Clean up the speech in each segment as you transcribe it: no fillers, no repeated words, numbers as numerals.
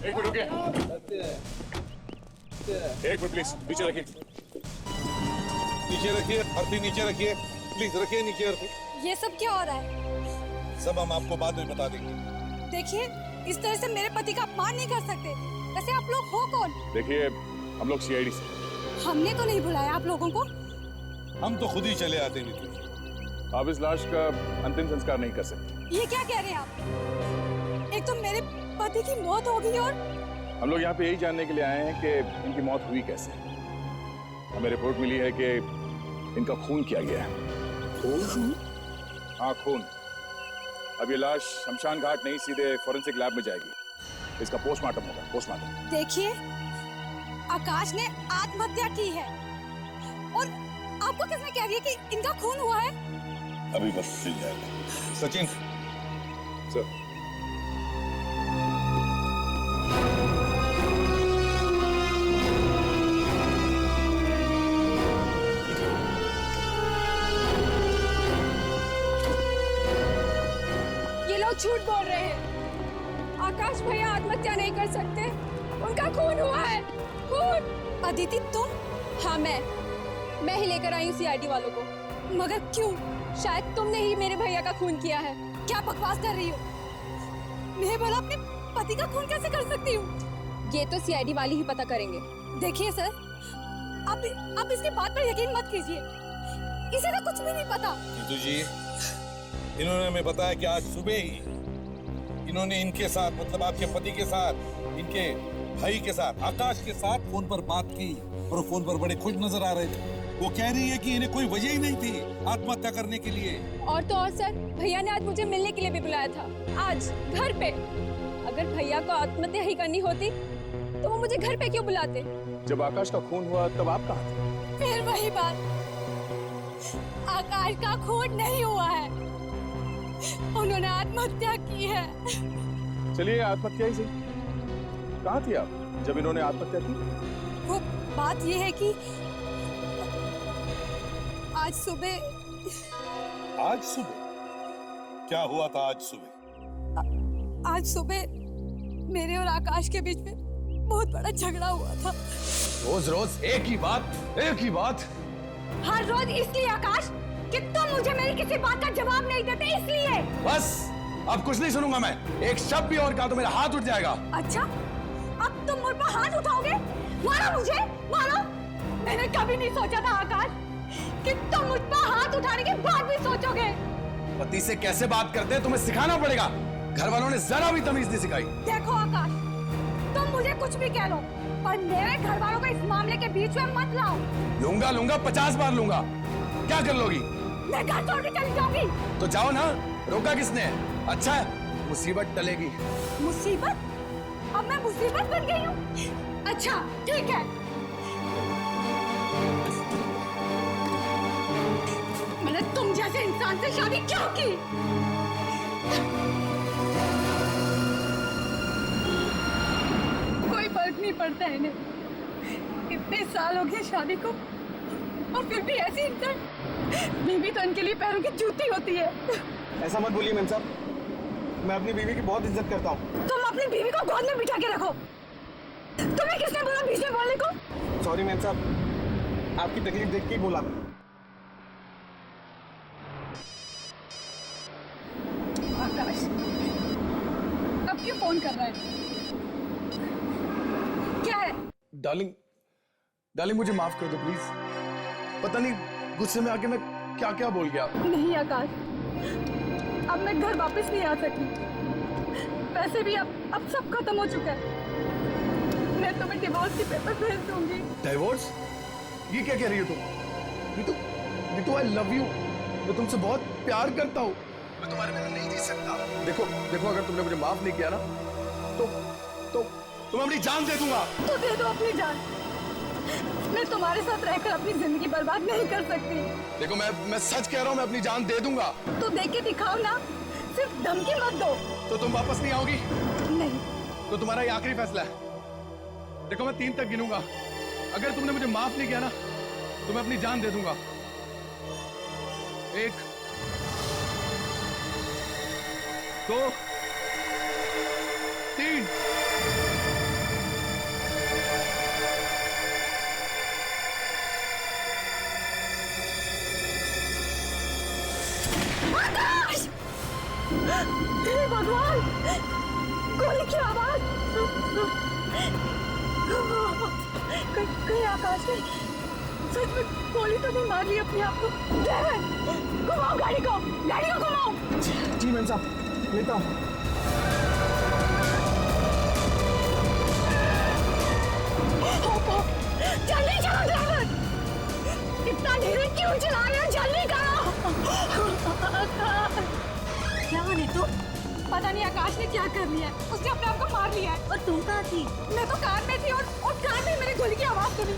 एक मिनट रुकिए, एक मिनट प्लीज, नीचे रखिए, नीचे रखिए, आरती नीचे रखिए, प्लीज रखिए नीचे आरती। ये सब क्या हो रहा है? सब हम आपको बाद में बता देंगे। देखिए, इस तरह से मेरे पति का अपमान नहीं कर सकते। वैसे आप लोग हो कौन? देखिए हम लोग सीआईडी से। हमने तो नहीं बुलाया आप लोगों को। हम तो खुद ही चले आते नीतू। आप इस लाश का अंतिम संस्कार नहीं कर सकते। ये क्या कह रहे हैं आप? एक तो मेरे पति की मौत हो गई और हम लोग यहाँ पे यही जानने के लिए आए हैं कि इनकी मौत हुई कैसे। हमें रिपोर्ट मिली है कि इनका खून किया गया है। खून? हाँ खून। अब ये लाश शमशान घाट नहीं सीधे फॉरेंसिक लैब में जाएगी। इसका पोस्टमार्टम होगा, पोस्टमार्टम। देखिए, आकाश ने आत्महत्या की है और आपको किसने कह दिया कि इनका खून हुआ है? अभी बस मिल जाएगा। सचिन सर, झूठ बोल रहे हैं। आकाश भैया आत्महत्या नहीं कर सकते, उनका खून हुआ है। खून? अदिति तुम? हाँ मैं ही लेकर आई हूँ सीआईडी वालों को। मगर क्यों? शायद तुमने ही मेरे भैया का खून किया है। क्या बकवास कर रही हो? मैं बोला अपने पति का खून कैसे कर सकती हूँ? ये तो सीआईडी वाले ही पता करेंगे। देखिए सर, आप इसकी बात पर यकीन मत कीजिए। इसे तो कुछ भी नहीं पता। नीतू जी, इन्होंने हमें बताया कि आज सुबह ही इन्होंने इनके साथ, मतलब आपके पति के साथ, इनके भाई के साथ, आकाश के साथ फोन पर बात की और फोन पर बड़े खुश नजर आ रहे थे। वो कह रही है कि इन्हें कोई वजह ही नहीं थी आत्महत्या करने के लिए। और तो और सर, भैया ने आज मुझे मिलने के लिए भी बुलाया था, आज घर पे। अगर भैया को आत्महत्या ही करनी होती तो वो मुझे घर पे क्यों बुलाते? जब आकाश का खून हुआ तब आप कहाँ थे? फिर वही बात, आकाश का खून नहीं हुआ है, उन्होंने आत्महत्या की है। चलिए आत्महत्या ही सही। कहाँ थी आप जब इन्होंने आत्महत्या की? वो बात ये है कि आज सुबह क्या हुआ था आज सुबह? आज सुबह मेरे और आकाश के बीच में बहुत बड़ा झगड़ा हुआ था। रोज रोज एक ही बात। हर रोज इसलिए आकाश कि तुम मुझे मेरी किसी बात का जवाब नहीं देते, इसलिए। बस अब कुछ नहीं सुनूंगा मैं। एक शब्द भी और कहा तो मेरा हाथ उठ जाएगा। अच्छा, अब तुम मुझ पर हाथ उठाओगे? मारो मुझे, मारो। मैंने कभी नहीं सोचा था आकाश कि तुम मुझ पर हाथ उठाने के बाद भी सोचोगे। पति से कैसे बात करते हैं तुम्हें सिखाना पड़ेगा। घर वालों ने जरा भी तमीज नहीं सिखाई। देखो आकाश, तुम मुझे कुछ भी कह लो, पर मेरे घर वालों को इस मामले के बीच में मत लाओ। लूंगा 50 बार लूंगा। क्या कर लोगी? मैं घर छोड़ के चली जाऊंगी। तो जाओ ना, रोका किसने? अच्छा है, मुसीबत टलेगी। मुसीबत? अब मैं मुसीबत बन गई हूँ? अच्छा ठीक है, मैंने तुम जैसे इंसान से शादी क्यों की? कोई फर्क नहीं पड़ता है इन्हें। इतने साल हो गए शादी को और फिर भी ऐसी इंसान। बीवी तो इनके लिए पैरों की जूती होती है। ऐसा मत बोलिए मैम साहब, मैं अपनी बीवी की बहुत इज्जत करता हूँ। तुम अपनी बीवी को गोद में बिठा के रखो। तुम्हें किसने बोला बीच में बोलने को? सॉरी मैम साहब, आपकी तकलीफ देख के ही बोला। आकाश, अब क्यों फोन कर रहा है? क्या है? डार्लिंग मुझे माफ कर दो प्लीज। पता नहीं गुस्से में आके मैं क्या क्या बोल गया। नहीं आकाश, अब मैं घर वापस नहीं आ सकती। वैसे भी अब सब खत्म हो चुका है। मैं तुम्हें डिवोर्स के पेपर भेज दूंगी। डिवोर्स? ये क्या कह रही हो तुम? ये तो आई लव यू। मैं तुमसे बहुत प्यार करता हूँ। मैं तुम्हारे बिना नहीं जी सकता। देखो अगर तुमने मुझे माफ नहीं किया ना तो मैं अपनी जान दे दूंगा। तो दे दो अपनी जान। मैं तुम्हारे साथ रहकर अपनी जिंदगी बर्बाद नहीं कर सकती। देखो मैं सच कह रहा हूँ, मैं अपनी जान दे दूंगा। तो दे के दिखाओ ना, सिर्फ धमकी मत दो। तो तुम वापस नहीं आओगी? नहीं। तो तुम्हारा ये आखिरी फैसला है। देखो मैं 3 तक गिनूंगा, अगर तुमने मुझे माफ नहीं किया ना तो मैं अपनी जान दे दूंगा। 1 2 3 हे भगवान, गोली की आवाज। कहीं आकाश ने सच में गोली तो नहीं मार ली अपने आप को? ड्राइवर, घुमाओ गाड़ी को घुमाओ। जी मैम साहब, लेता हूँ। जल्दी चलो ड्राइवर, इतना धीरे क्यों चला रहे हो? जल्दी करो। क्या नीतू? पता नहीं आकाश ने क्या कर लिया है, उसने अपने आप को मार लिया है। और तुम कहाँ थी? मैं तो कार में थी और कार में मेरे गोली की आवाज सुनी।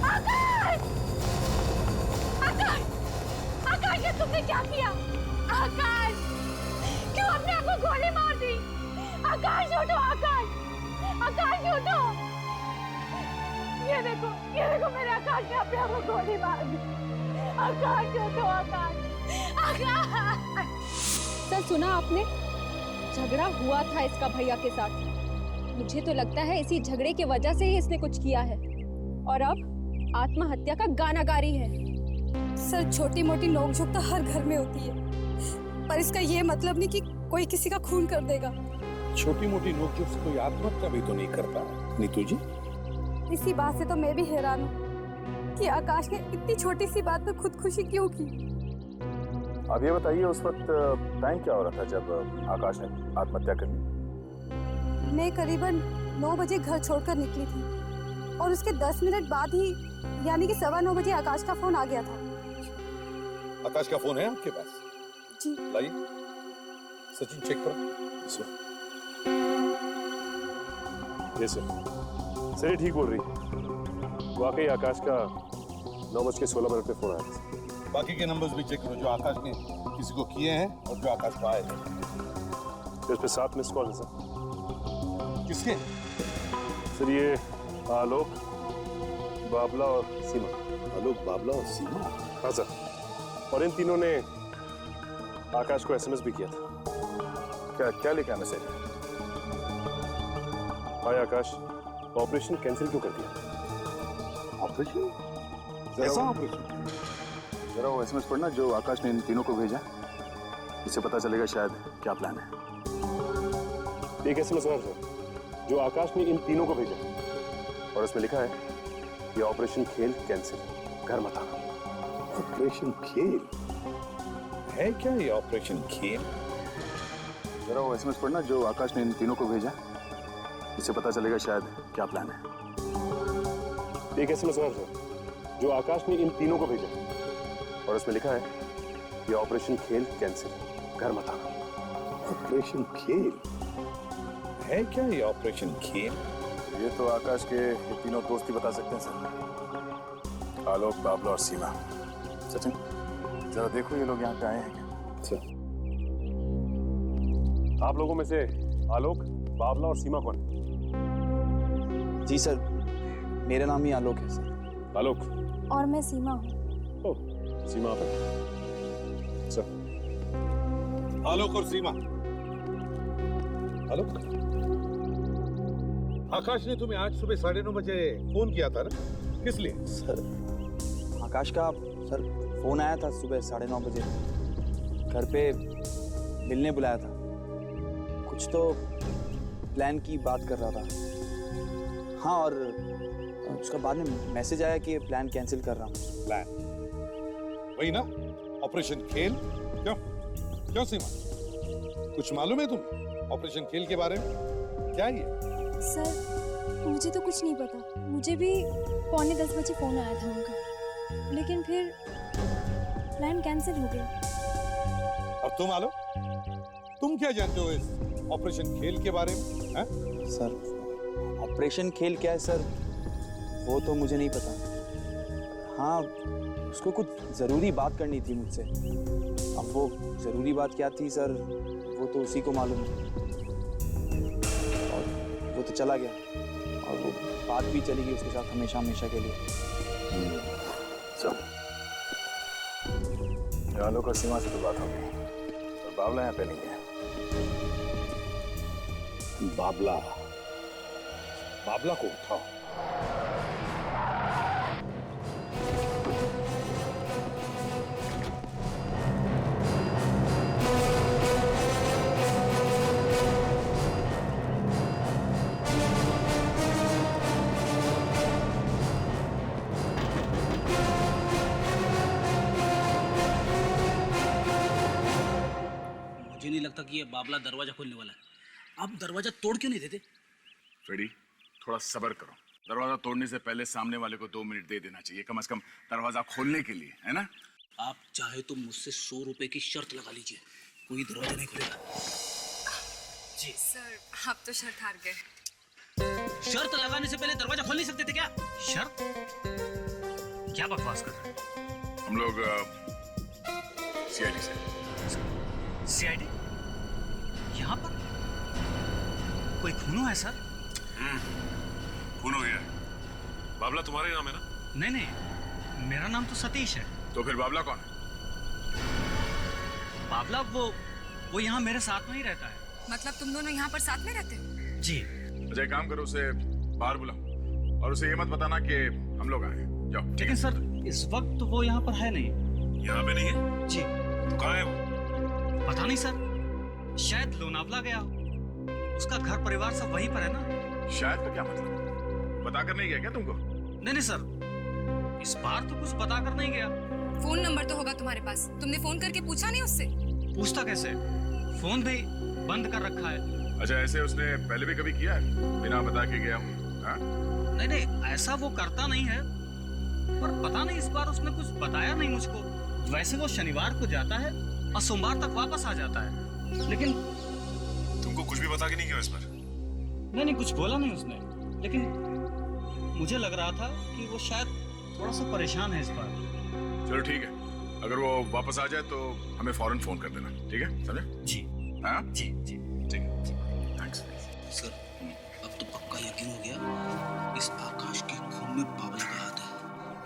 आकाश! आकाश! आकाश, ये तुमने क्या किया? आकाश! क्यों अपने आप को गोली मार दी? आकाश उठो, आकाश! आकाश उठो! ये देखो मेरे आकाश ने अपने आप को गोली मार दी। आकाश उठो, आकाश! सर सुना आपने? झगड़ा हुआ था इसका भैया के साथ। मुझे तो लगता है इसी झगड़े की वजह से ही इसने कुछ किया है और अब आत्महत्या का गाना गा रही है। सर, छोटी मोटी नोकझोंक तो हर घर में होती है, पर इसका ये मतलब नहीं कि कोई किसी का खून कर देगा। छोटी मोटी नोकझोंक से कोई आत्महत्या भी तो नहीं करता नीतू जी। इसी बात से तो मैं भी हैरान हूँ कि आकाश ने इतनी छोटी सी बात पर खुदकुशी क्यों की। अब ये बताइए, उस वक्त टाइम क्या हो रहा था जब आकाश ने आत्महत्या कर ली? मैं करीबन 9 बजे घर छोड़कर निकली थी और उसके 10 मिनट बाद ही, यानी कि 9:15 बजे आकाश का फोन आ गया था। आकाश का फोन है आपके पास? जी। लाइए, सचिन चेक करो। ये सर ये ठीक बोल रही। वाकई आकाश का 9:16 पे फोन आया था। बाकी के नंबर्स भी चेक करो जो आकाश ने किसी को किए हैं और जो आकाश को आए हैं। इस पे 7 मिस कॉल है सर। किसके? सर ये आलोक, बाबला और सीमा। आलोक, बाबला और सीमा? हाँ सर, और इन तीनों ने आकाश को एसएमएस भी किया था। क्या लिखा मैसेज? हाय आकाश, ऑपरेशन कैंसिल क्यों कर दिया? ऑपरेशन? ऐसा ऑपरेशन? जरा वो एसएमएस पढ़ना जो आकाश ने इन तीनों को भेजा, इससे पता चलेगा शायद क्या प्लान है। एक एसएमएस और सर जो आकाश ने इन तीनों को भेजा और उसमें लिखा है कि ऑपरेशन खेल कैंसिल, घर मत आना। ऑपरेशन खेल है क्या ये ऑपरेशन खेल? जरा वो एसएमएस पढ़ना जो आकाश ने इन तीनों को भेजा, इससे पता चलेगा शायद क्या प्लान है। एक एसएमएस और सर जो आकाश ने इन तीनों को भेजा और उसमें लिखा है कि ऑपरेशन खेल कैंसिल, घर मत आना। ऑपरेशन खेल है क्या ये ऑपरेशन खेल? ये तो आकाश के ये तीनों दोस्त ही बता सकते हैं सर, आलोक, बाबला और सीमा। सचिन, जरा देखो ये लोग यहाँ पे आए हैं क्या? सर आप लोगों में से आलोक, बाबला और सीमा कौन? जी सर, मेरा नाम ही आलोक है सर। आलोक और मैं सीमा हूँ। ओह, सीमा आप हैं। सर आलोक और सीमा। आलोक, आकाश ने तुम्हें आज सुबह 9:30 बजे फोन किया था ना, किस लिए? सर आकाश का सर फोन आया था सुबह 9:30 बजे, घर पे मिलने बुलाया था। कुछ तो प्लान की बात कर रहा था। हाँ, और उसका बाद में मैसेज आया कि प्लान कैंसिल कर रहा हूँ। प्लान वही ना, ऑपरेशन खेल? क्यों क्यों सीमा, कुछ मालूम है तुम्हें ऑपरेशन खेल के बारे में? क्या ये? सर मुझे तो कुछ नहीं पता। मुझे भी 9:45 बजे फोन आया था उनका, लेकिन फिर प्लान कैंसिल हो गया। और तुम आलो, तुम क्या जानते हो इस ऑपरेशन खेल के बारे में? है? सर ऑपरेशन खेल क्या है सर, वो तो मुझे नहीं पता। हाँ, उसको कुछ ज़रूरी बात करनी थी मुझसे। अब वो ज़रूरी बात क्या थी सर, वो तो उसी को मालूम है। और वो तो चला गया और वो बात भी चली गई उसके साथ हमेशा हमेशा के लिए। चल, आलोक और सीमा से तो बात हो गई, और बाबला यहाँ पे नहीं है। बाबला, बाबला को उठाओ। लगता कि ये बाबला दरवाजा खोलने वाला है। आप दरवाजा तोड़ क्यों नहीं देते? फ्रेडी, थोड़ा सब्र करो। दरवाजा तोड़ने से पहले सामने वाले को 2 मिनट दे देना चाहिए, कम से कम दरवाजा खोलने के लिए, है ना? आप चाहे तो मुझसे 100 रुपए की शर्त लगा लीजिए, कोई दरवाजा नहीं खुलेगा। जी सर, आप तो शर्त हार गए। शर्त लगाने से पहले दरवाजा खोल नहीं सकते थे क्या? शर्त? क्या बकवास कर रहे हैं? हम लोग सीआईडी से। सीआईडी? यहाँ पर कोई खून हुआ है सर? खून हो गया है। बाबला तुम्हारे नाम है ना? नहीं नहीं, मेरा नाम तो सतीश है। तो फिर बाबला कौन है? बाबला वो यहाँ मेरे साथ में ही रहता है। मतलब तुम दोनों यहाँ पर साथ में रहते हो? जी। अच्छा, एक काम करो, उसे बाहर बुलाओ और उसे ये मत बताना कि हम लोग आए हैं। जाओ। लेकिन सर इस वक्त तो वो यहाँ पर है नहीं। यहाँ पे नहीं है? जी। तो कहाँ है वो? पता नहीं सर, शायद लोनावला गया। उसका घर परिवार सब वहीं पर है ना। शायद का क्या मतलब? बता कर नहीं गया क्या तुमको? नहीं सर, इस बार तो कुछ बता कर नहीं गया। फोन नंबर तो होगा तुम्हारे पास, तुमने फोन करके पूछा नहीं उससे? पूछता कैसे, फोन भी बंद कर रखा है। अच्छा, ऐसे उसने पहले भी कभी किया है बिना बता के गया हूँ? नहीं नहीं, ऐसा वो करता नहीं है, पर पता नहीं इस बार उसने कुछ बताया नहीं मुझको। वैसे वो शनिवार को जाता है और सोमवार तक वापस आ जाता है। लेकिन तुमको कुछ भी बता के नहीं गया इस बार? नहीं, कुछ बोला नहीं उसने, लेकिन मुझे लग रहा था कि वो शायद थोड़ा सा परेशान है इस बार। चलो ठीक है, अगर वो वापस आ जाए तो हमें फौरन फोन कर देना, ठीक है? समझे? जी। हाँ जी। ठीक है, थैंक्स। सर, अब तो पक्का यकीन हो गया, इस आकाश के खून में बाबला का हाथ है,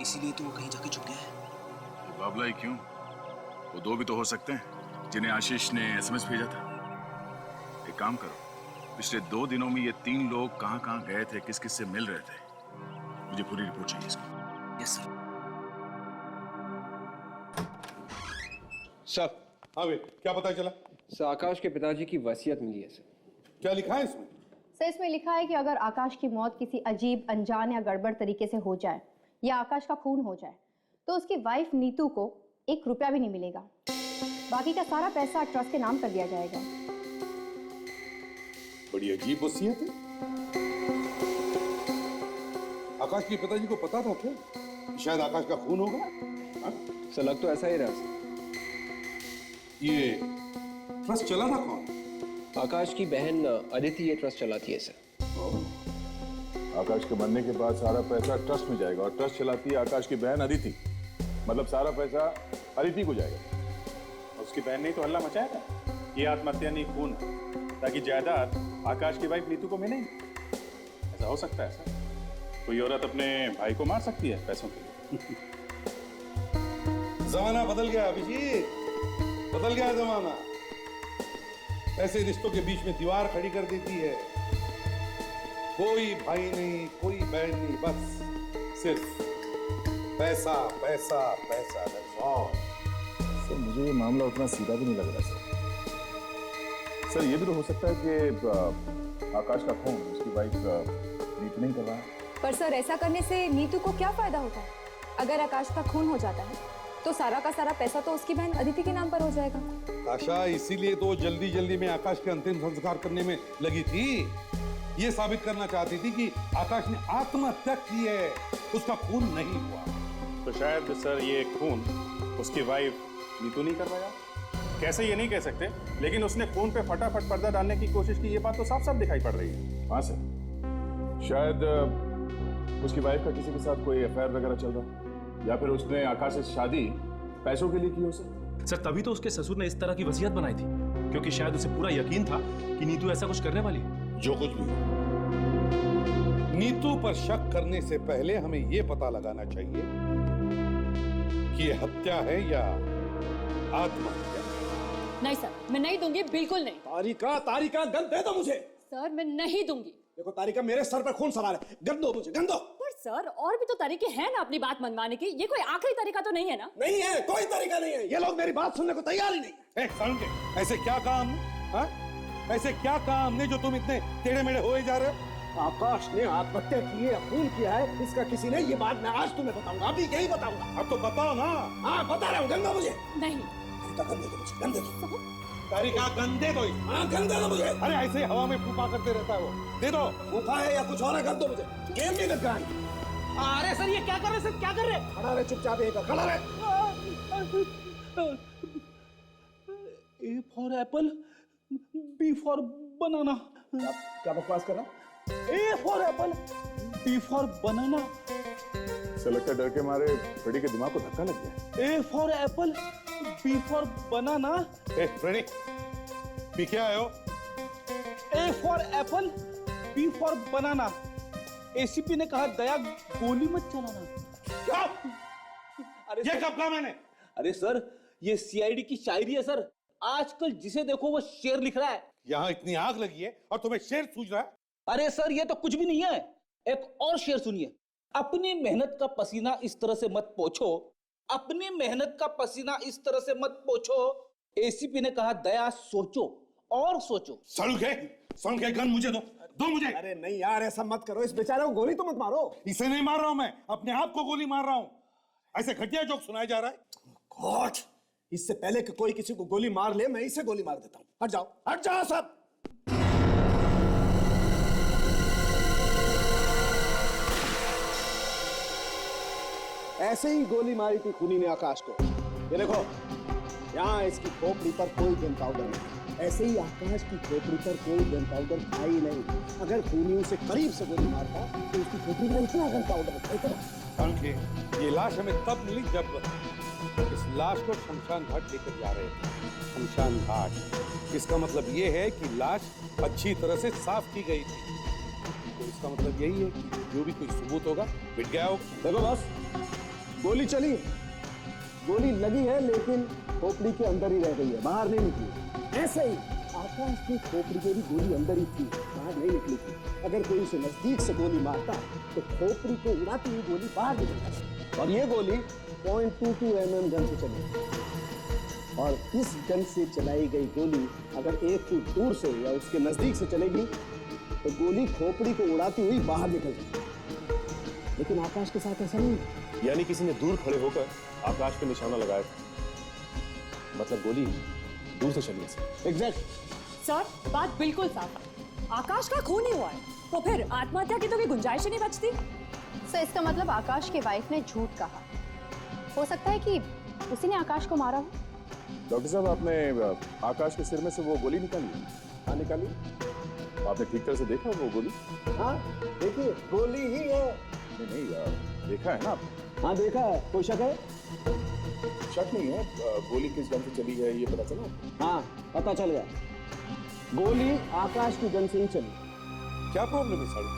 इसीलिए तो वो कहीं जाके छुप गया है। बाबला ही क्यों? वो 2 भी तो हो सकते हैं जिन्हें आशीष ने एसएमएस भेजा था। एक काम करो, पिछले 2 दिनों में ये 3 लोग कहाँ गए थे, किस किस से मिल रहे थे, मुझे पूरी रिपोर्ट चाहिए इसकी। Yes sir. सर। हाँ भाई, क्या पता चला? सर, आकाश के पिताजी की वसीयत मिली है सर। क्या लिखा है इसमें? सर, इसमें लिखा है कि अगर आकाश की मौत किसी अजीब, अनजान या गड़बड़ तरीके से हो जाए या आकाश का खून हो जाए तो उसकी वाइफ नीतू को 1 रुपया भी नहीं मिलेगा। बाकी का सारा पैसा ट्रस्ट के नाम कर दिया जाएगा। बड़ी अजीब वसीयत है। आकाश के पिताजी को पता था क्या कि शायद आकाश का खून होगा? सर, लग तो ऐसा ही रहा सर। ये ट्रस्ट चला था कौन? आकाश की बहन अदिति ये ट्रस्ट चलाती है सर। आकाश के मरने के बाद सारा पैसा ट्रस्ट में जाएगा और ट्रस्ट चलाती है आकाश की बहन अदिति, मतलब सारा पैसा अदिति को जाएगा। उसकी बहन ने तो हल्ला मचाया था, ये आत्महत्या नहीं खून, ताकि जायदाद आकाश की वाइफ नीतू को मिले। ऐसा हो सकता है सर? कोई औरत अपने भाई को मार सकती है पैसों के लिए? जमाना बदल गया अभिजीत, बदल गया जमाना। ऐसे रिश्तों के बीच में दीवार खड़ी कर देती है। कोई भाई नहीं, कोई बहन नहीं, बस सिर्फ पैसा पैसा पैसा। सर, मुझे ये मामला उतना सीधा भी नहीं लग रहा सर। ये भी तो हो सकता है कि आकाश का खून उसकी वाइफ नीतू नहीं कर रहा है। पर सर, ऐसा करने से नीतू को क्या फायदा होता है? अगर आकाश का खून हो जाता है तो सारा का सारा पैसा तो उसकी बहन अदिति के नाम पर हो जाएगा। आशा, इसीलिए तो जल्दी जल्दी में आकाश के अंतिम संस्कार करने में लगी थी। ये साबित करना चाहती थी कि आकाश ने आत्महत्या की है, उसका खून नहीं हुआ। तो शायद सर ये खून उसकी वाइफ नीतू नहीं कर पाया। कैसे ये नहीं कह सकते, लेकिन उसने खून पे फटाफट पर्दा डालने की कोशिश की, ये बात तो साफ साफ दिखाई पड़ रही है। हाँ सर, शायद उसकी वाइफ का किसी के साथ कोई अफेयर वगैरह चल रहा, या फिर उसने आकाश से शादी पैसों के लिए की हो सर, तभी तो उसके ससुर ने इस तरह की वसीयत बनाई थी, क्योंकि शायद उसे पूरा यकीन था कि नीतू ऐसा कुछ करने वाली है। जो कुछ भी, नीतू पर शक करने से पहले हमें यह पता लगाना चाहिए कि ये हत्या है या आत्महत्या। नहीं सर, मैं नहीं दूंगी, बिल्कुल नहीं। तारिका गन दे दो मुझे। सर, मैं नहीं दूंगी। देखो तारिका, मेरे सर पर खून सवार है, गन दो मुझे, गन दो। पर सर, और भी तो तरीके हैं ना अपनी बात मनवाने की, ये कोई आखिरी तरीका तो नहीं है ना? नहीं है, कोई तरीका नहीं है। ये लोग मेरी बात सुनने को तैयार ही नहीं है। ऐसे क्या काम, हाँ? ऐसे क्या काम ने जो तुम इतने टेढ़े मेढ़े होए जा रहे हो? आकाश ने आत्महत्या की है, खून किया है, इसका किसी ने, ये बात मैं आज तुम्हें बताऊंगा, अभी यही बताऊंगा। अब तो बताओ ना। हाँ, बता रहा हूँ, गन दो मुझे। नहीं। गन दे दो मुझे, गन दे दो। कारी का गन दे दो। हाँ गन दे दो मुझे। अरे ऐसे ही हवा में फूफा करते रहता है वो, दे दो। फूफा है या कुछ और है, कर दो मुझे। गेम नहीं लग रहा है। अरे सर ये क्या कर रहे सर, क्या कर रहे? खड़ा रहे चुपचाप, यहीं पर खड़ा रहे। A for apple, B for banana. क्या बकवास कर रहा? A for apple, B for banana. ऐसा लगता है डर के मारे फ्रेडी के दिमाग को धक्का लग गया। A for apple, B for banana. ए फ्रेडी, पी क्या आए हो? A for apple, B for banana. ACP ने कहा दया गोली मत चलाना। क्या? अरे ये कब कहा मैंने? अरे सर ये CID की शायरी है सर। आजकल जिसे देखो वो शेर लिख रहा है। यहाँ इतनी आग लगी है और तुम्हें शेर सूझ रहा है? अरे सर ये तो कुछ भी नहीं है। एक और शेर सुनिए। अपनी मेहनत का पसीना इस तरह से मत पोछो, अपनी मेहनत का पसीना इस तरह से मत पोछो। ACP ने कहा दया सोचो और सोचो। सड़ू के गन मुझे दो मुझे। अरे नहीं यार, ऐसा मत करो, इस बेचारे को गोली तो मत मारो। इसे नहीं मार रहा हूं मैं, अपने आप को गोली मार रहा हूं। ऐसे घटिया जोक सुनाया जा रहा है। गॉड, इससे पहले कि कोई किसी को गोली मार ले, मैं इसे गोली मार देता हूं। हट जाओ सब। ऐसे ही गोली मारी थी खूनी ने आकाश को। ये देखो, यहाँ इसकी खोपड़ी पर कोई गन पाउडर नहीं। ऐसे ही आकाश की खोपड़ी पर कोई गन पाउडर था ही नहीं। अगर खूनी उसे करीब से गोली मारता तो उसकी खोपड़ी में इतना गन पाउडर। ये लाश हमें तब मिली जब इस लाश को शमशान घाट लेकर जा रहे थे। शमशान घाट, इसका मतलब ये है कि लाश अच्छी तरह से साफ की गई थी। तो इसका मतलब यही है कि जो भी कोई सबूत होगा मिट गया होगा। देखो बस, गोली चली, गोली लगी है, लेकिन खोपड़ी के अंदर ही रह गई है, बाहर नहीं निकली। ऐसे ही आकाश की खोपड़ी में भी गोली अंदर ही थी, बाहर नहीं निकली थी। अगर कोई उसे नजदीक से गोली मारता तो खोपड़ी को उड़ाती हुई गोली बाहर निकल जाती। और ये गोली 0.22 mm गन से चली। और इस गन से चलाई गई गोली अगर 1 फुट दूर से या उसके नजदीक से चलेगी तो गोली खोपड़ी को उड़ाती हुई बाहर निकल जाएगी। लेकिन आकाश के साथ ऐसा नहीं। यानी किसी ने दूर खड़े होकर आकाश पे निशाना लगाया था, मतलब गोली दूर से चली है। एग्जैक्ट सर बात बिल्कुल साफ है, आकाश का खून ही हुआ है, तो फिर आत्महत्या की तो कोई गुंजाइश ही नहीं बचती। सर इसका मतलब आकाश के वाइफ ने झूठ कहा। हो सकता है कि उसी ने आकाश को मारा हो। डॉक्टर साहब, आपने आकाश के सिर में से वो गोली निकाली? हाँ निकाली। आपने ठीक तरह से देखा वो गोली? हाँ देखिए, गोली ही है। नहीं, देखा है ना आपने? हाँ देखा है। कोई शक है? शक नहीं है। गोली किस गन से चली है ये पता चला? हाँ पता चल गया, गोली आकाश की गन से ही चली। क्या प्रॉब्लम है साड़ू?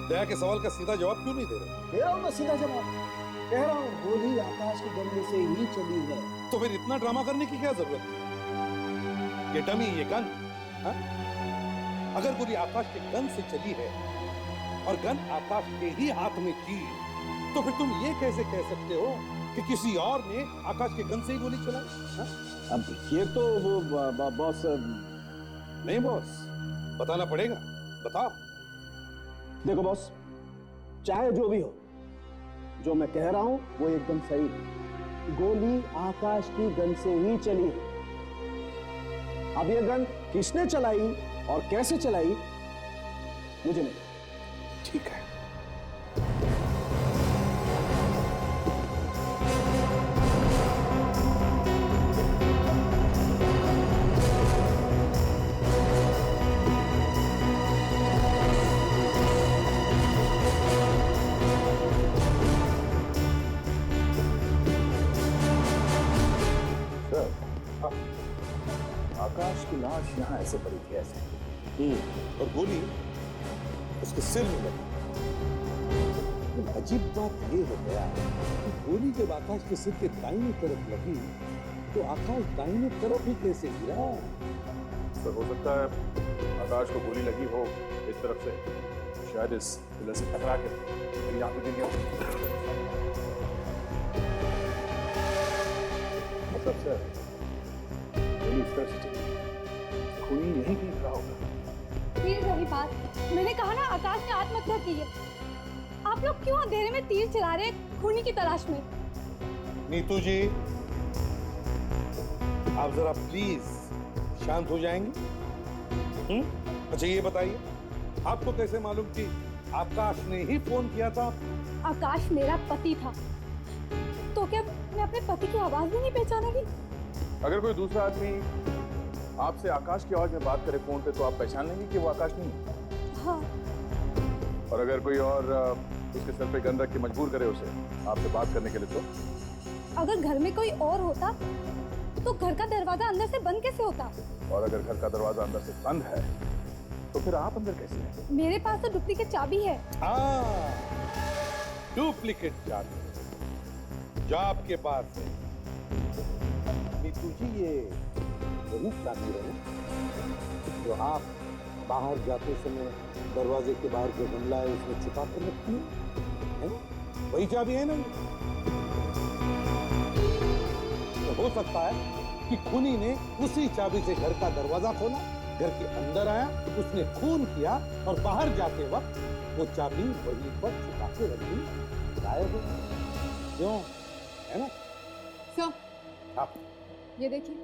दया के सवाल का सीधा जवाब क्यों नहीं दे रहे? दे रहा हूँ मैं सीधा जवाब, कह रहा हूँ गोली आकाश की गन में से ही चली है। तो फिर इतना ड्रामा करने की क्या जरूरत है? ये डमी, ये गन, हाँ? अगर गोली आकाश के गन से चली है और गन आकाश के ही हाथ में थी, तो फिर तुम ये कैसे कह सकते हो कि किसी और ने आकाश के गन से ही गोली चलाई? अब ये तो वो बॉस नहीं बॉस, बताना पड़ेगा, बताओ। देखो बॉस, चाहे जो भी हो, जो मैं कह रहा हूं वो एकदम सही है। गोली आकाश की गन से ही चली है। अब ये गन किसने चलाई और कैसे चलाई मुझे नहीं। ठीक है। आकाश की लाश यहाँ ऐसे पड़ी थी, ऐसे, और गोली उसके सिर में लगी। अजीब बात ये हो गया कि गोली जब आकाश के सिर के दाहिनी तरफ लगी तो आकाश दाहिनी तरफ ही कैसे गिरा? सर हो सकता है आकाश को गोली लगी हो इस तरफ से, शायद इस पिलर से टकरा के यहाँ पे गिर गया। मतलब सर गोली इस तरफ से चली, खूनी यहीं कहीं खड़ा होगा। फिर वही बात, मैंने कहा ना आकाश ने आत्महत्या की है। आप लोग क्यों अंधेरे में तीर चला रहे हैं खूनी की तलाश में? नीतू जी, आप जरा प्लीज शांत हो जाएंगे? अच्छा ये बताइए, आपको कैसे मालूम कि आकाश ने ही फोन किया था? आकाश मेरा पति था, तो क्या मैं अपने पति की आवाज भी नहीं पहचानेगी? अगर कोई दूसरा आदमी आपसे आकाश की आवाज में बात करे फोन पे तो आप पहचान लेंगे कि वो आकाश नहीं है। हाँ। और अगर कोई और उसके सर पे गन रख के मजबूर करे उसे आपसे बात करने के लिए तो? अगर घर में कोई और होता तो घर का दरवाजा अंदर से बंद कैसे होता? और अगर घर का दरवाजा अंदर से बंद है तो फिर आप अंदर कैसे हैं? मेरे पास तो डुप्लीकेट चाबी है। हाँ, डुप्लीकेट चाबी जो आपके पास है। नीतू जी, ये वही चाबी है जो आप बाहर जाते समय दरवाजे के बाहर जो गमला है उसमें छुपा कर रखती है ना? वही चाबी है ना? तो हो सकता है कि खूनी ने उसी चाबी से घर का दरवाजा खोला, घर के अंदर आया, उसने खून किया और बाहर जाते वक्त वो चाबी वहीं पर छुपा के रख दी, गायब हो गई। क्यों, है ना? सर, आप ये देखिए,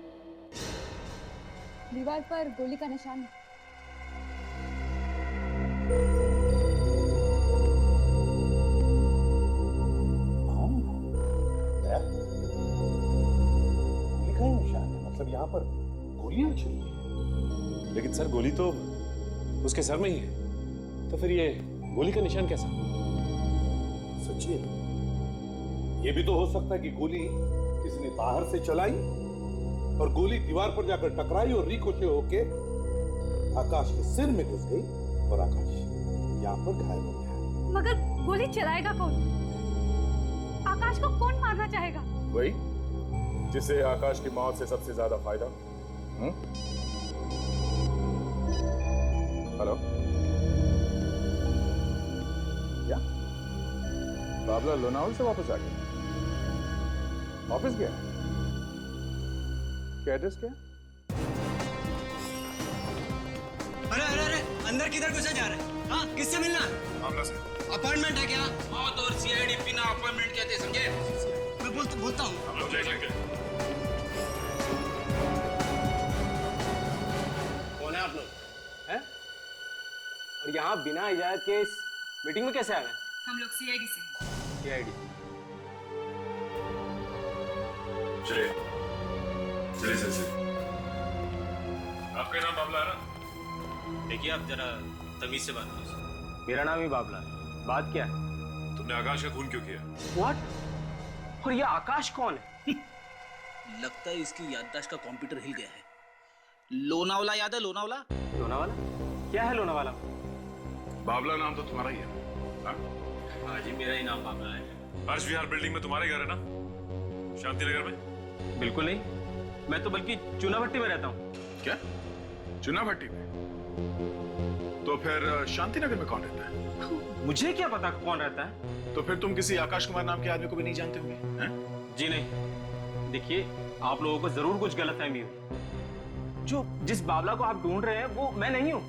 दीवार पर गोली का निशान है। लिखा है निशान है, मतलब यहाँ पर गोलियां चली हैं। लेकिन सर गोली तो उसके सर में ही है, तो फिर ये गोली का निशान कैसा? सचिन, ये भी तो हो सकता है कि गोली किसी ने बाहर से चलाई और गोली दीवार पर जाकर टकराई और रिकोशे होके आकाश के सिर में घुस गई और आकाश यहाँ पर घायल हो गया। मगर गोली चलाएगा कौन? आकाश को कौन मारना चाहेगा? वही जिसे आकाश की मौत से सबसे ज्यादा फायदा। हेलो, क्या बाबला लोनावल से वापस आ गया? ऑफिस गया? क्या एड्रेस क्या? अरे अरे अरे, अंदर किधर घुसे जा रहे हैं? हाँ, किससे मिलना? मामला से अपॉइंटमेंट है क्या? मौत और सीआईडी बिना अपॉइंटमेंट कहते, समझे? मैं बोलता हूँ। हम लोग जाएंगे। कौन है आप लोग? हैं? और यहाँ बिना इजाजत के इस मीटिंग में कैसे आ गए? हम लोग सीआईडी से हैं। सीआईडी। चलिए चलिए चलिए। आपका नाम बाबला है ना? देखिए, आप जरा तमीज से बात कीजिए। मेरा नाम ही बाबला है। बात क्या है? तुमने आकाश का खून क्यों किया? व्हाट? और ये आकाश कौन है? लगता है इसकी याददाश्त का कंप्यूटर हिल गया है। लोनावाला याद है? लोनावाला? लोनावाला? क्या है लोनावाला? बाबला नाम तो तुम्हारा ही है। हाँ जी, मेरा ही नाम बाबला है। हर्ष विहार बिल्डिंग में तुम्हारे घर है ना? शांति नगर में? बिल्कुल नहीं, मैं तो बल्कि चूनाभट्टी में रहता हूँ। क्या? चुनाभट्टी में? तो फिर शांतिनगर में कौन रहता है? मुझे क्या पता कौन रहता है? तो फिर तुम किसी आकाश कुमार नाम के आदमी को भी नहीं जानते होंगे, हैं? जी नहीं। देखिए, आप लोगों को जरूर कुछ गलतफहमी हुई। जो जिस बाबला को आप ढूंढ रहे हैं वो मैं नहीं हूँ।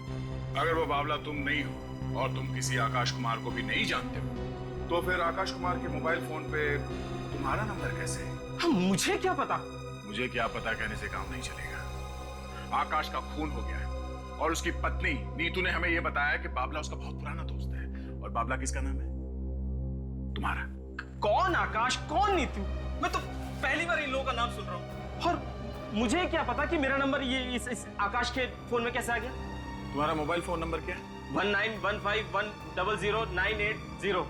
अगर वो बाबला तुम नहीं हो और तुम किसी आकाश कुमार को भी नहीं जानते हो, तो फिर आकाश कुमार के मोबाइल फोन पे तुम्हारा नंबर कैसे है? हाँ, मुझे क्या पता? मुझे क्या पता कहने से काम नहीं चलेगा। आकाश का खून हो गया है और उसकी पत्नी नीतू ने हमें यह बताया कि बाबला उसका बहुत पुराना दोस्त है। और बाबला किसका नाम है? तुम्हारा। कौन आकाश, कौन नीतू? मैं तो पहली बार इन लोगों का नाम सुन रहा हूँ। और मुझे क्या पता कि मेरा नंबर ये इस आकाश के फोन में कैसे आ गया? तुम्हारा मोबाइल फोन नंबर क्या है? 1915100980।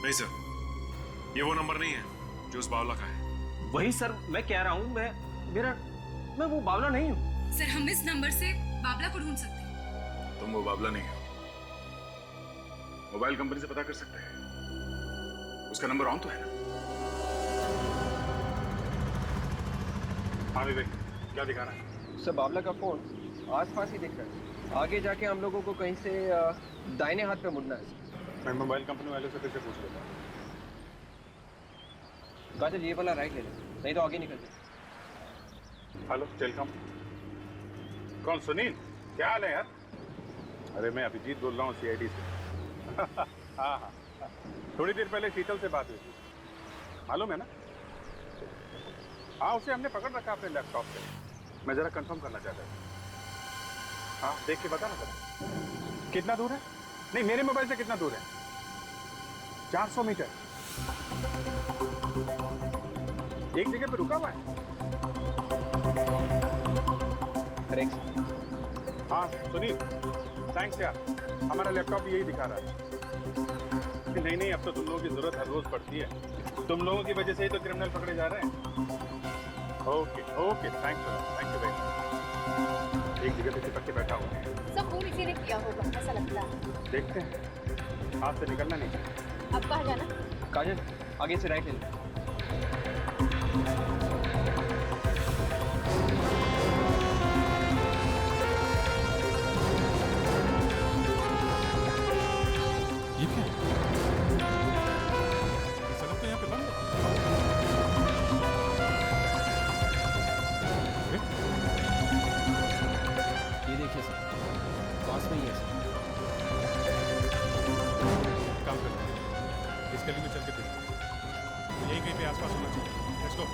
नहीं सर, ये वो नंबर नहीं है जो उस बावला का है। वही सर मैं कह रहा हूँ, मैं वो बावला नहीं हूँ। सर, हम इस नंबर से बाबला को ढूंढ सकते हैं। तुम वो बाबला नहीं हो। मोबाइल कंपनी से पता कर सकते हैं, उसका नंबर ऑन तो है ना? हाँ विवेक, क्या दिखा रहा है? सर, बाबला का फोन आसपास ही दिख रहा है। आगे जाके हम लोगों को कहीं से दाहिने हाथ पे मुड़ना है। मैं मोबाइल कंपनी वाले से फिर से पूछ लेता हूँ। काजल, ये वाला राइट ले लो, नहीं तो आगे निकल जाए। Hello, telecom. कौन? सुनील, क्या हाल है यार? अरे मैं अभिजीत बोल रहा हूँ, सीआईडी से। हाँ हाँ, थोड़ी देर पहले शीतल से बात हुई थी, मालूम है ना? हाँ, उसे हमने पकड़ रखा अपने लैपटॉप पे। मैं जरा कंफर्म करना चाहता था। हाँ, देख के बता ना जरा। कितना दूर है? नहीं, मेरे मोबाइल से कितना दूर है? 400 मीटर। एक जगह पे रुका हुआ है। हाँ सुनील, थैंक्स यार, हमारा लैपटॉप यही दिखा रहा है। नहीं नहीं, अब तो तुम लोगों की जरूरत हर रोज पड़ती है। तुम लोगों की वजह से ही तो क्रिमिनल पकड़े जा रहे हैं। Okay okay, thank you very much. एक जगह पे चिपक के बैठा हुआ है। सब फोन इसी ने किया होगा ऐसा लगता है। देखते हैं, हाथ से निकलना नहीं। अब कहाँ जाना? काजल, आगे से राइट ले। ये क्या है? ये सड़क तो यहाँ पे बंद है। ये देखिए सर, पास में ही है सर। काम करते हैं, इस गली में चल के देखते हैं। यही कहीं पे आसपास होना चाहिए। Let's go.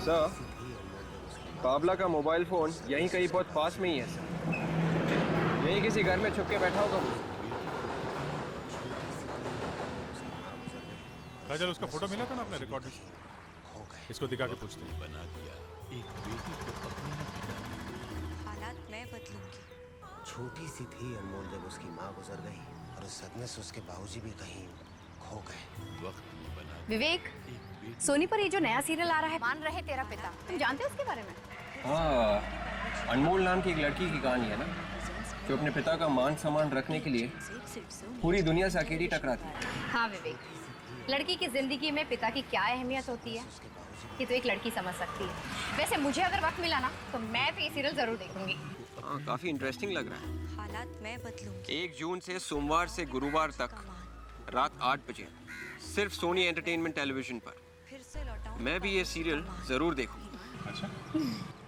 सर, बाबला का मोबाइल फोन यहीं कहीं बहुत पास में ही है सर। यहीं किसी घर में छुप के बैठा होगा। काजल, उसका फोटो मिला था ना अपने रिकॉर्ड में? इसको दिखा के पूछते हैं। हालात मैं बदलूंगी। छोटी सी थी अनमोल जब उसकी माँ गुजर गई और उस सदमे से उसके बाबूजी भी कहीं खो गए। विवेक, सोनी पर ये जो नया सीरियल आ रहा है, मान रहे तेरा पिता, तुम जानते हो उसके बारे में? हाँ, अनमोल नाम की एक लड़की की कहानी है ना, जो अपने पिता का मान सम्मान रखने के लिए पूरी दुनिया से अकेली टकराती है। हाँ विवेक, लड़की की जिंदगी में पिता की क्या अहमियत होती है ये तो एक लड़की समझ सकती है। वैसे मुझे अगर वक्त मिला ना तो मैं तो ये सीरियल जरूर देखूंगी। हाँ, काफी इंटरेस्टिंग लग रहा है। हालात मैं बदलूंगी। 1 जून से सोमवार से गुरुवार तक रात 8 बजे सिर्फ सोनी एंटरटेनमेंट टेलीविजन पर। फिर से लौटाऊं। मैं भी ये सीरियल जरूर देखूंगा। अच्छा,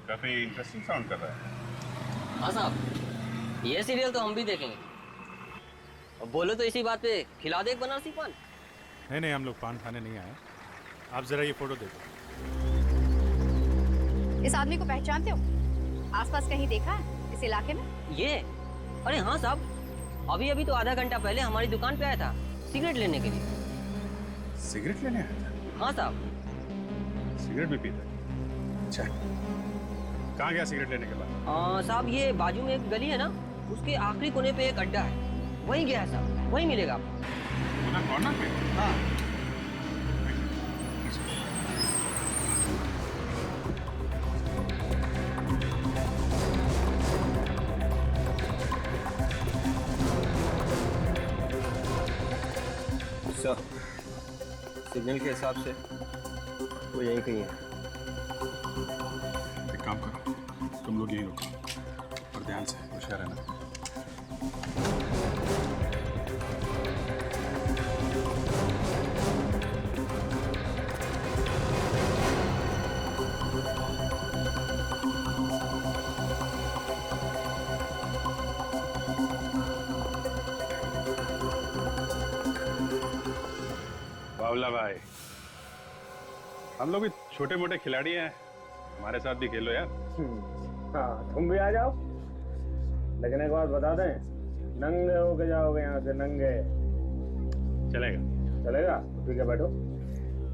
काफी इंटरेस्टिंग साउंड कर रहा है। हाँ साहब, ये सीरियल तो हम भी देखेंगे। अब बोलो तो इसी बात पे खिला दे एक बनारसी पान। नहीं, हम लोग पान खाने नहीं आए। आप जरा ये फोटो देखो। इस आदमी को पहचानते हो? आसपास कहीं देखा है इस इलाके में? ये? अरे हाँ साहब, अभी तो आधा घंटा पहले हमारी दुकान पे आया था सिगरेट लेने के लिए। सिगरेट लेने आया था? हाँ साहब। सिगरेट भी पीता है? अच्छा, कहाँ गया सिगरेट लेने के बाद? साहब, ये बाजू में एक गली है ना, उसके आखिरी कोने पे एक अड्डा है, वहीं गया है साहब, वहीं मिलेगा आपको। कॉर्नर पे? हाँ। सर, सिग्नल के हिसाब से वो यहीं कहीं है। एक काम करो, तुम लोग यहीं रुको और ध्यान से होशियार रहना। बावला भाई, हम लोग भी छोटे मोटे खिलाड़ी हैं, हमारे साथ भी खेलो यार। हाँ, तुम भी आ जाओ, लेकिन एक बात बता दें, नंगे होके जाओगे यहाँ से, नंगे। चलेगा? ठीक है, बैठो।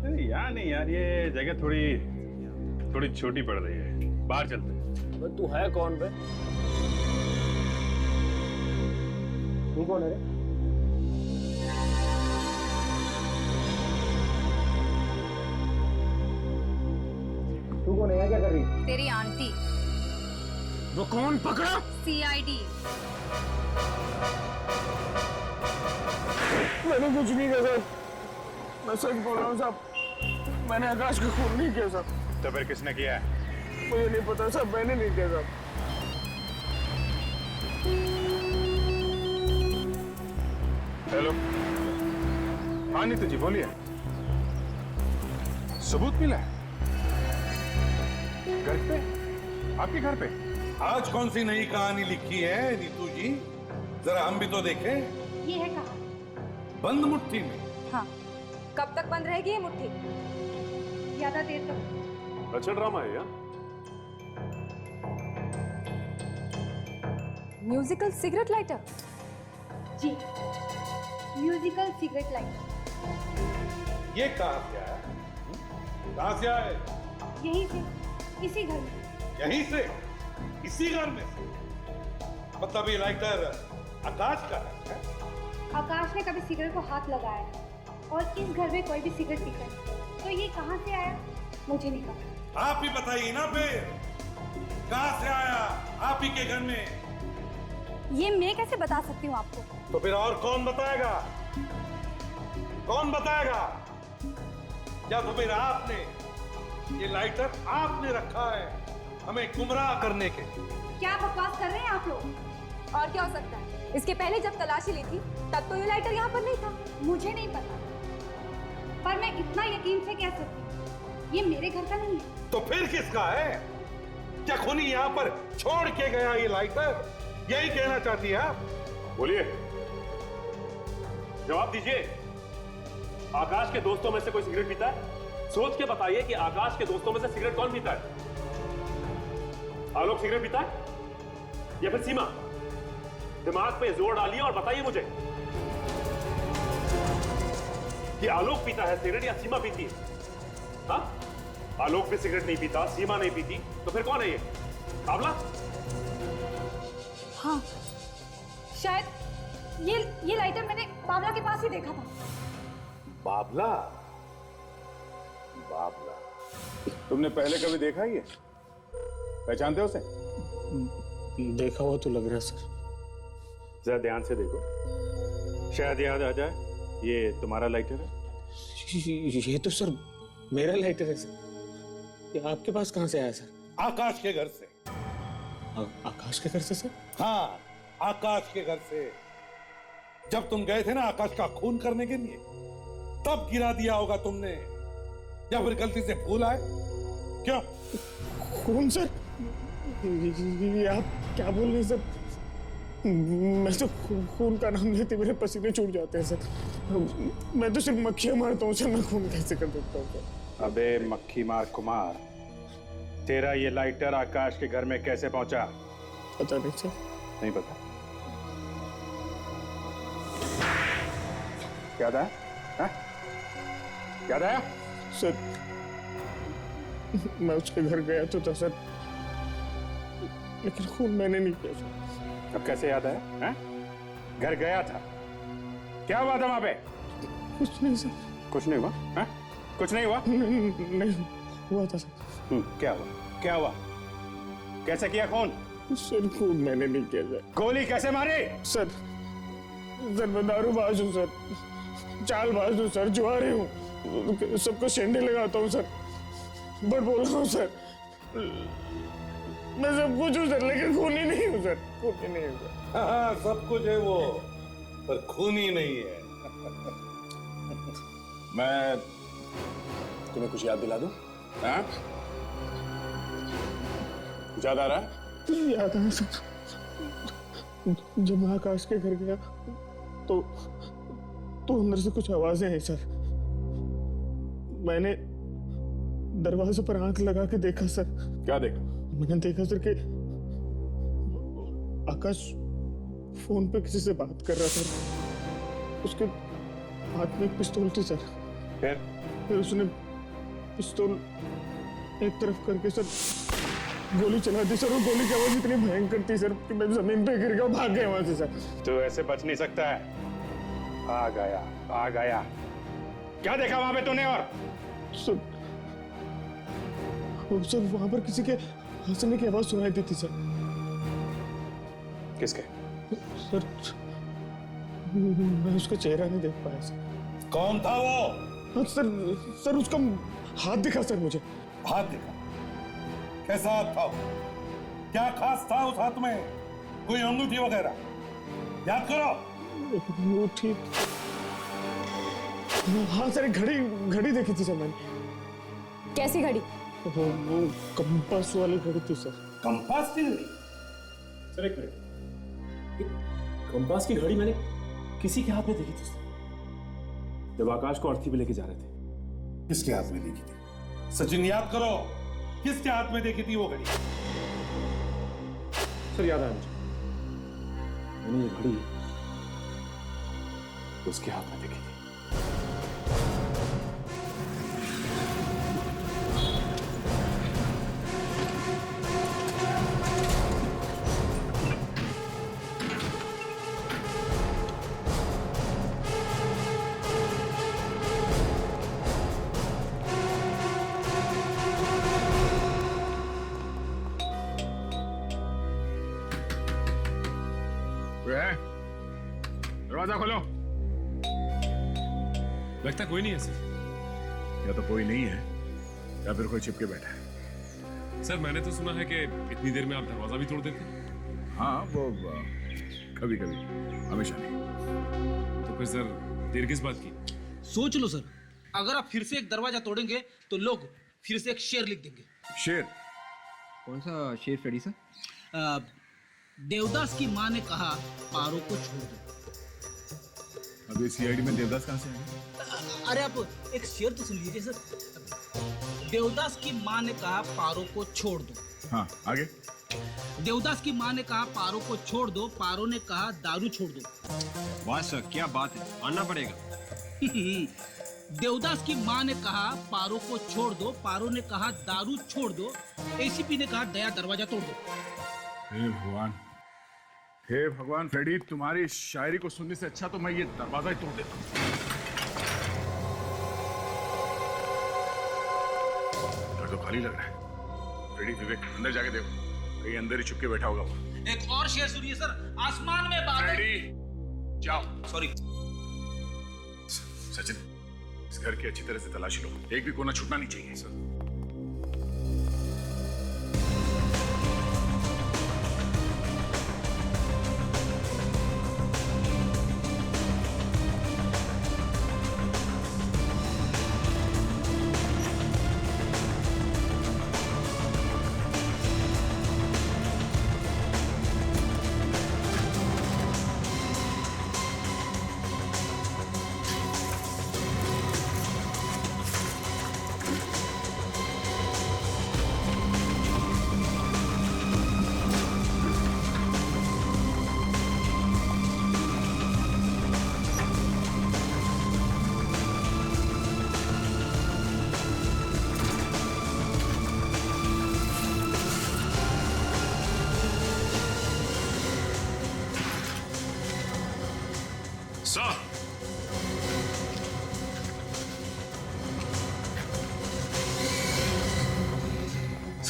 नहीं यार, ये जगह थोड़ी छोटी पड़ रही है, बाहर चलते हैं। तू है कौन बे? तू कौन है रे? तू कौन है? क्या कर रही? तेरी आंटी। वो कौन? पकड़ा? CID। मैंने कुछ नहीं किया, मैं सच बोल रहा हूँ साहब। मैंने आकाश का खून नहीं किया साहब। तो फिर किसने किया है? मुझे नहीं पता साहब, मैंने नहीं किया साहब। हेलो, हाँ नीतू जी बोलिए। सबूत मिला है? घर पे? आपके घर पे? आज कौन सी नई कहानी लिखी है नीतू जी? जरा हम भी तो देखें। ये है कहानी। बंद मुट्ठी में। हाँ, कब तक बंद रहेगी ये मुट्ठी? ज्यादा देर तक। अच्छा ड्रामा है यार। Musical cigarette lighter? जी, म्यूजिकल सिगरेट लाइटर। ये कहाँ से आया? कहाँ से आया? यहीं से, इसी घर में। यहीं से? इसी घर में? मतलब ये लाइटर आकाश का है? आकाश ने कभी सिगरेट को हाथ लगाया है और इस घर में कोई भी सिगरेट पीता नहीं, तो ये कहाँ से आया मुझे नहीं पता। आप ही बताइए ना फिर, कहाँ से आया आप ही के घर में? ये मैं कैसे बता सकती हूँ आपको? तो फिर और कौन बताएगा? कौन बताएगा? या तो फिर आपने, ये लाइटर आपने रखा है हमें गुमराह करने के? क्या बकवास कर रहे हैं आप लोग? और क्या हो सकता है? इसके पहले जब तलाशी ली थी तब तो ये लाइटर यहाँ पर नहीं था। मुझे नहीं पता, पर मैं इतना यकीन से कह सकती हूँ ये मेरे घर का नहीं है। तो फिर किसका है? क्या खूनी यहाँ पर छोड़ के गया ये लाइटर? यही कहना चाहती है आप? बोलिए, जवाब दीजिए। आकाश के दोस्तों में से कोई सिगरेट पीता है? सोच के बताइए कि आकाश के दोस्तों में से सिगरेट कौन पीता है? आलोक सिगरेट पीता है या फिर सीमा? दिमाग पे जोर डालिए और बताइए मुझे कि आलोक पीता है सिगरेट या सीमा पीती है? हाँ? आलोक भी सिगरेट नहीं पीता, सीमा नहीं पीती, तो फिर कौन है ये? बाबला? हाँ, शायद ये लाइटर मैंने बाबला के पास ही देखा था। बाबला? बाबला तुमने पहले कभी देखा ये? पहचानते हो उसे? देखा हुआ तो लग रहा है सर। जरा ध्यान से देखो, शायद याद आ जाए ये तुम्हारा लाइटर है। ये तो सर मेरा लाइटर है सर। ये आपके पास कहाँ से आया सर? आकाश के घर से। आकाश के घर से सर? हाँ, आकाश के घर से। जब तुम गए थे ना आकाश का खून करने के लिए, तब गिरा दिया होगा तुमने, या फिर गलती से भूल आए? क्यों? खून सर? ये आप क्या बोल रहे हैं सर? मैं तो खून का नाम लेते मेरे पसीने छूट जाते हैं सर। मैं तो सिर्फ मक्खियां मारता हूँ सर, मैं खून कैसे कर सकता हूँ सर? अबे मक्खी मार कुमार, तेरा ये लाइटर आकाश के घर में कैसे पहुंचा? पता नहीं सर। नहीं पता? याद आया? याद आया? सर मैं उसके घर गया तो था सर, लेकिन खून मैंने नहीं किया सर। अब कैसे याद आया? हैं? घर गया था, क्या हुआ था वहां पे? कुछ नहीं सर। कुछ नहीं हुआ? हैं? कुछ नहीं हुआ? नहीं हुआ था सर। क्या हुआ? क्या हुआ? कैसे किया खून? सर खून मैंने नहीं किया सर। गोली कैसे मारी? सर मैं दारूबाज हूँ सर, चालबाज हूँ सर, जुआरी हूँ, सबको शेंडे लगाता हूँ सर, बड़ बोल रहा हूँ सर, मैं सब कुछ हूँ सर, लेकिन खूनी नहीं हूँ सर, खूनी नहीं हूँ सर। हाँ, सब कुछ है वो, पर खूनी नहीं है। मैं तुम्हें कुछ याद दिला दूं? हाँ? कुछ याद आ रहा है? याद आया सर, जब मैं आकाश के घर गया तो अंदर से कुछ आवाजें आई सर। मैंने दरवाजे पर आंख लगा के देखा सर। क्या देखा? मैंने देखा सर कि आकाश फोन पे किसी से बात कर रहा था, उसके हाथ में एक पिस्तौल थी सर। फिर उसने पिस्तौल एक तरफ करके सर गोली चला दी सर, और गोली की आवाज इतनी भयंकर थी सर कि मैं जमीन पे गिर गया, भाग गया वहां से सर। तो ऐसे बच नहीं सकता है। आ गया। क्या देखा वहां पे तूने? और सर वहां पर किसी के हंसने की आवाज सुनाई देती सर। किसके? सर मैं उसका चेहरा नहीं देख पाया सर। कौन था वो? सर उसका हाथ दिखा सर मुझे। हाथ दिखा? कैसा हाथ था वो? क्या खास था उस हाथ में? कोई अंगूठी वगैरह? याद करो। अंगूठी? हाँ सर, घड़ी देखी थी सर मैंने। कैसी घड़ी? वो कंपास वाली घड़ी थी सर। कंपास की घड़ी? सर एक मिनट, कंपास की घड़ी मैंने किसी के हाथ में देखी थी सर। जब आकाश को अर्थी पे लेके जा रहे थे। किसके हाथ में देखी थी सचिन, याद करो, किसके हाथ में देखी थी वो घड़ी? सर याद आया मुझे, मैंने ये घड़ी उसके हाथ में देखी थी। दरवाजा खोलो। लगता कोई नहीं है सर। या तो कोई नहीं है या फिर कोई छिपके बैठा है। सर मैंने तो सुना है कि इतनी देर में आप दरवाजा भी तोड़ देते हैं। हाँ वो कभी कभी, हमेशा नहीं। तो फिर सर देर किस बात की? सोच लो सर, अगर आप फिर से एक दरवाजा तोड़ेंगे तो लोग फिर से एक शेर लिख देंगे। शेर? कौन सा शेर फ्रेडी सर? देवदास की माँ ने कहा पारो को छोड़ दो। अभी सीआईडी में देवदास कहाँ से आए? अरे आप एक शेर तो सुन लीजिए सर। देवदास की माँ ने कहा पारो को छोड़ दो। हाँ आगे। देवदास की माँ ने कहा पारो को छोड़ दो, पारो ने कहा दारू छोड़ दो। वाह सर क्या बात है, मानना पड़ेगा। देवदास की माँ ने कहा पारो को छोड़ दो, पारो ने कहा दारू छोड़ दो, एसीपी ने कहा दया दरवाजा तोड़ दो। हे भगवान, हे भगवान, फ्रेडी तुम्हारी शायरी को सुनने से अच्छा तो मैं ये दरवाजा ही तोड़ देता हूँ। घर तो खाली लग रहा है। फ्रेडी, विवेक अंदर जाके देखो, कहीं अंदर ही चुपके बैठा होगा वो। एक और शेर सुनिए सर, आसमान में बादल। फ्रेडी जाओ। सॉरी सचिन, इस घर की अच्छी तरह से तलाशी लो, एक भी कोना छूटना नहीं चाहिए। सर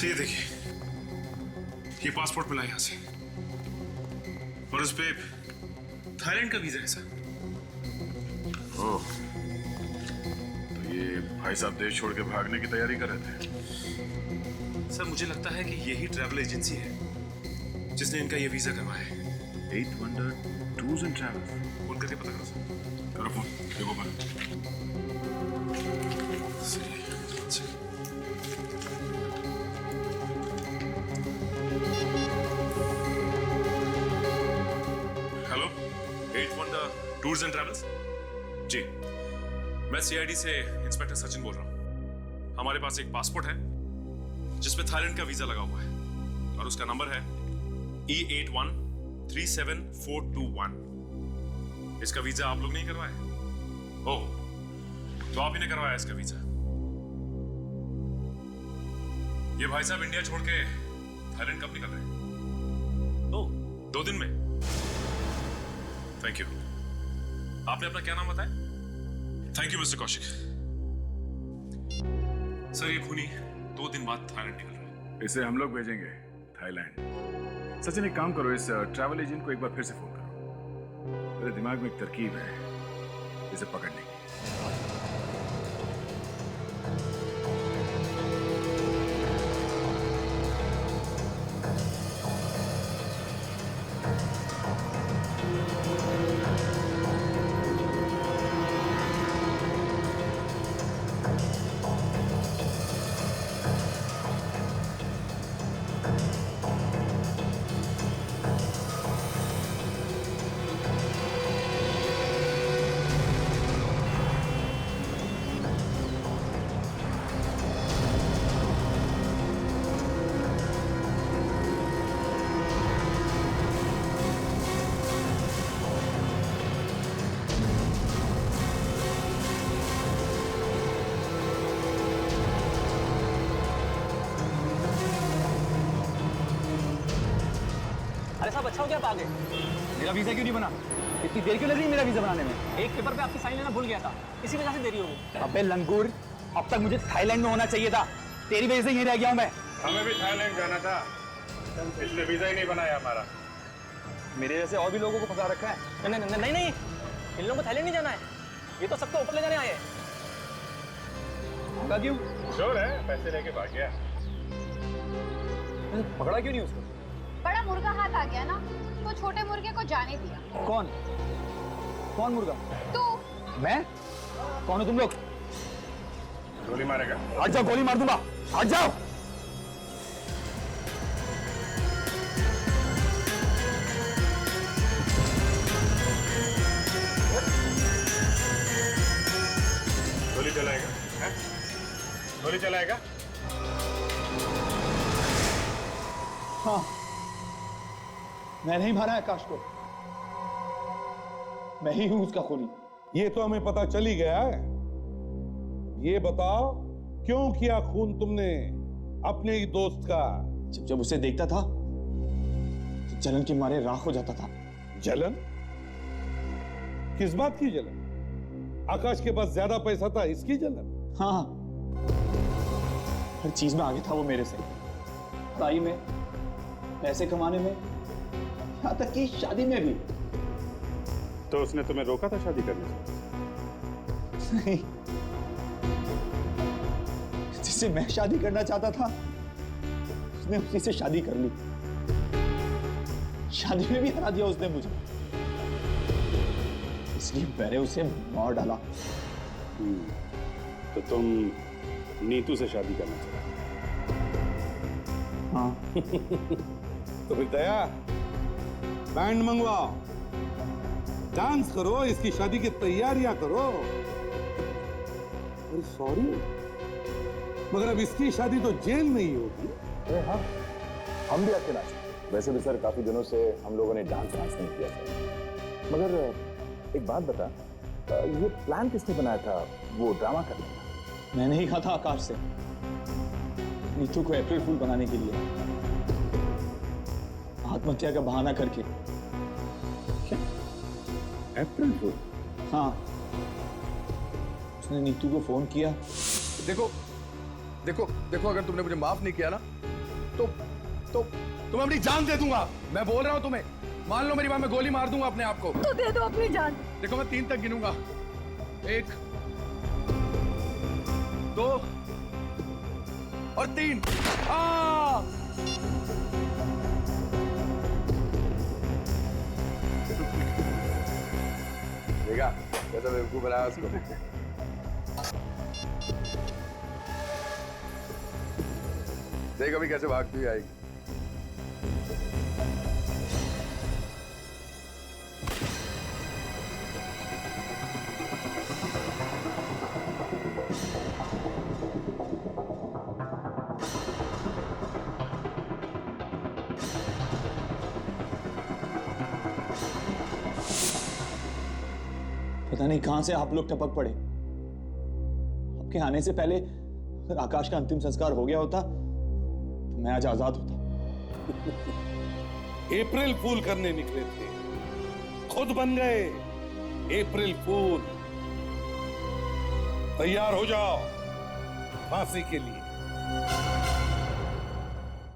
ये देखिए, ये पासपोर्ट मिला यहां से और उस पे थाईलैंड का वीजा है सर। ओह, तो ये भाई साहब देश छोड़ के भागने की तैयारी कर रहे थे। सर मुझे लगता है कि यही ट्रैवल एजेंसी है जिसने इनका ये वीजा करवाया है। 8 wonder tours and travel. Phone करके पता करो सर। करो फोन, देखो पर। टूर्स एंड ट्रैवल्स जी, मैं सीआईडी से इंस्पेक्टर सचिन बोल रहा हूं। हमारे पास एक पासपोर्ट है जिसपे थाईलैंड का वीजा लगा हुआ है और उसका नंबर है E81 37421। इसका वीजा आप लोग नहीं करवाए? ओह, तो आप ही ने करवाया इसका वीजा। ये भाई साहब इंडिया छोड़ के थाईलैंड कब निकल रहे हैं? ओह, 2 दिन में। Thank you. आपने अपना क्या नाम बताया? Thank you mister Kaushik. Sir ये खूनी 2 दिन बाद थाईलैंड निकल रहा है। इसे हम लोग भेजेंगे थाईलैंड। सचिन एक काम करो, इस ट्रैवल एजेंट को एक बार फिर से फोन करो। मेरे दिमाग में एक तरकीब है इसे पकड़ने की। पैसा बचा हो क्या आप आगे? मेरा वीजा क्यों नहीं बना? इतनी देर क्यों लग रही है मेरा वीजा बनाने में? एक पेपर पे आपकी साइन लेना भूल गया था, इसी वजह से देरी हो गई। अबे लंगूर, अब तक मुझे थाईलैंड में होना चाहिए था, तेरी वजह से यहीं रह गया हूं मैं। हमें भी थाईलैंड जाना था, इसलिए वीजा ही नहीं बनाया हमारा। मेरे जैसे और भी लोगों को फंसा रखा है। नहीं, इन लोगों को थाईलैंड नहीं जाना है, ये तो सबको ऊपर ले जाने आए हैं। क्यों? श्योर है, पैसे लेके भाग गया। पकड़ा क्यों नहीं उसको? बड़ा मुर्गा हाथ आ गया ना, तो छोटे मुर्गे को जाने दिया। कौन मुर्गा? तू। मैं? कौन हो तुम लोग? गोली मारेगा? हट जाओ, गोली मार दूंगा, हट जाओ। गोली चलाएगा? हैं? गोली चलाएगा? हाँ, मैं नहीं मारा आकाश को, मैं ही हूं उसका खूनी। ये तो हमें पता चल ही गया है। ये बताओ, क्यों किया खून तुमने अपने ही दोस्त का? जब उसे देखता था तो जलन के मारे राख हो जाता था। जलन? किस बात की जलन? आकाश के पास ज्यादा पैसा था, इसकी जलन? हाँ, हर चीज में आगे था वो मेरे से, पढ़ाई में, पैसे कमाने में, यहाँ तक कि शादी में भी। तो उसने तुम्हें रोका था शादी करने से? नहीं, जिससे मैं शादी करना चाहता था उसने उसी से शादी कर ली। शादी में भी हरा दिया उसने मुझे, इसलिए मैंने उसे मार डाला। तो तुम नीतू से शादी करना चाहते? हाँ। तो फिर दया, बैंड मंगवाओ, डांस करो, इसकी शादी की तैयारियां करो। अरे सॉरी, मगर अब इसकी शादी तो जेल में ही होगी। अरे हाँ, हम भी आपके नाच। वैसे भी सर काफी दिनों से हम लोगों ने डांस नहीं किया था। मगर एक बात बता, ये प्लान किसने बनाया था वो ड्रामा करने का? मैंने ही कहा था आकाश से, नीतू को अप्रैल फूल बनाने के लिए, आत्महत्या का बहाना करके। क्या अप्रैल फूल? हाँ, उसने नीतू को फोन किया। देखो देखो देखो, अगर तुमने मुझे माफ नहीं किया ना तो मैं अपनी जान दे दूंगा। मैं बोल रहा हूं तुम्हें, मान लो मेरी बात, मैं गोली मार दूंगा अपने आप को। तो दे दो अपनी जान। देखो मैं 3 तक गिनूंगा, 1 2 और 3। देखा कैसा बेवकूफ बनाया उसको। देख अभी कैसे भागती हुई आएगी। पता नहीं कहां से आप लोग टपक पड़े। आपके आने से पहले अगर आकाश का अंतिम संस्कार हो गया होता तो मैं आज आजाद होता। अप्रैल फूल करने निकले थे, खुद बन गए अप्रैल फूल। तैयार हो जाओ फांसी के लिए।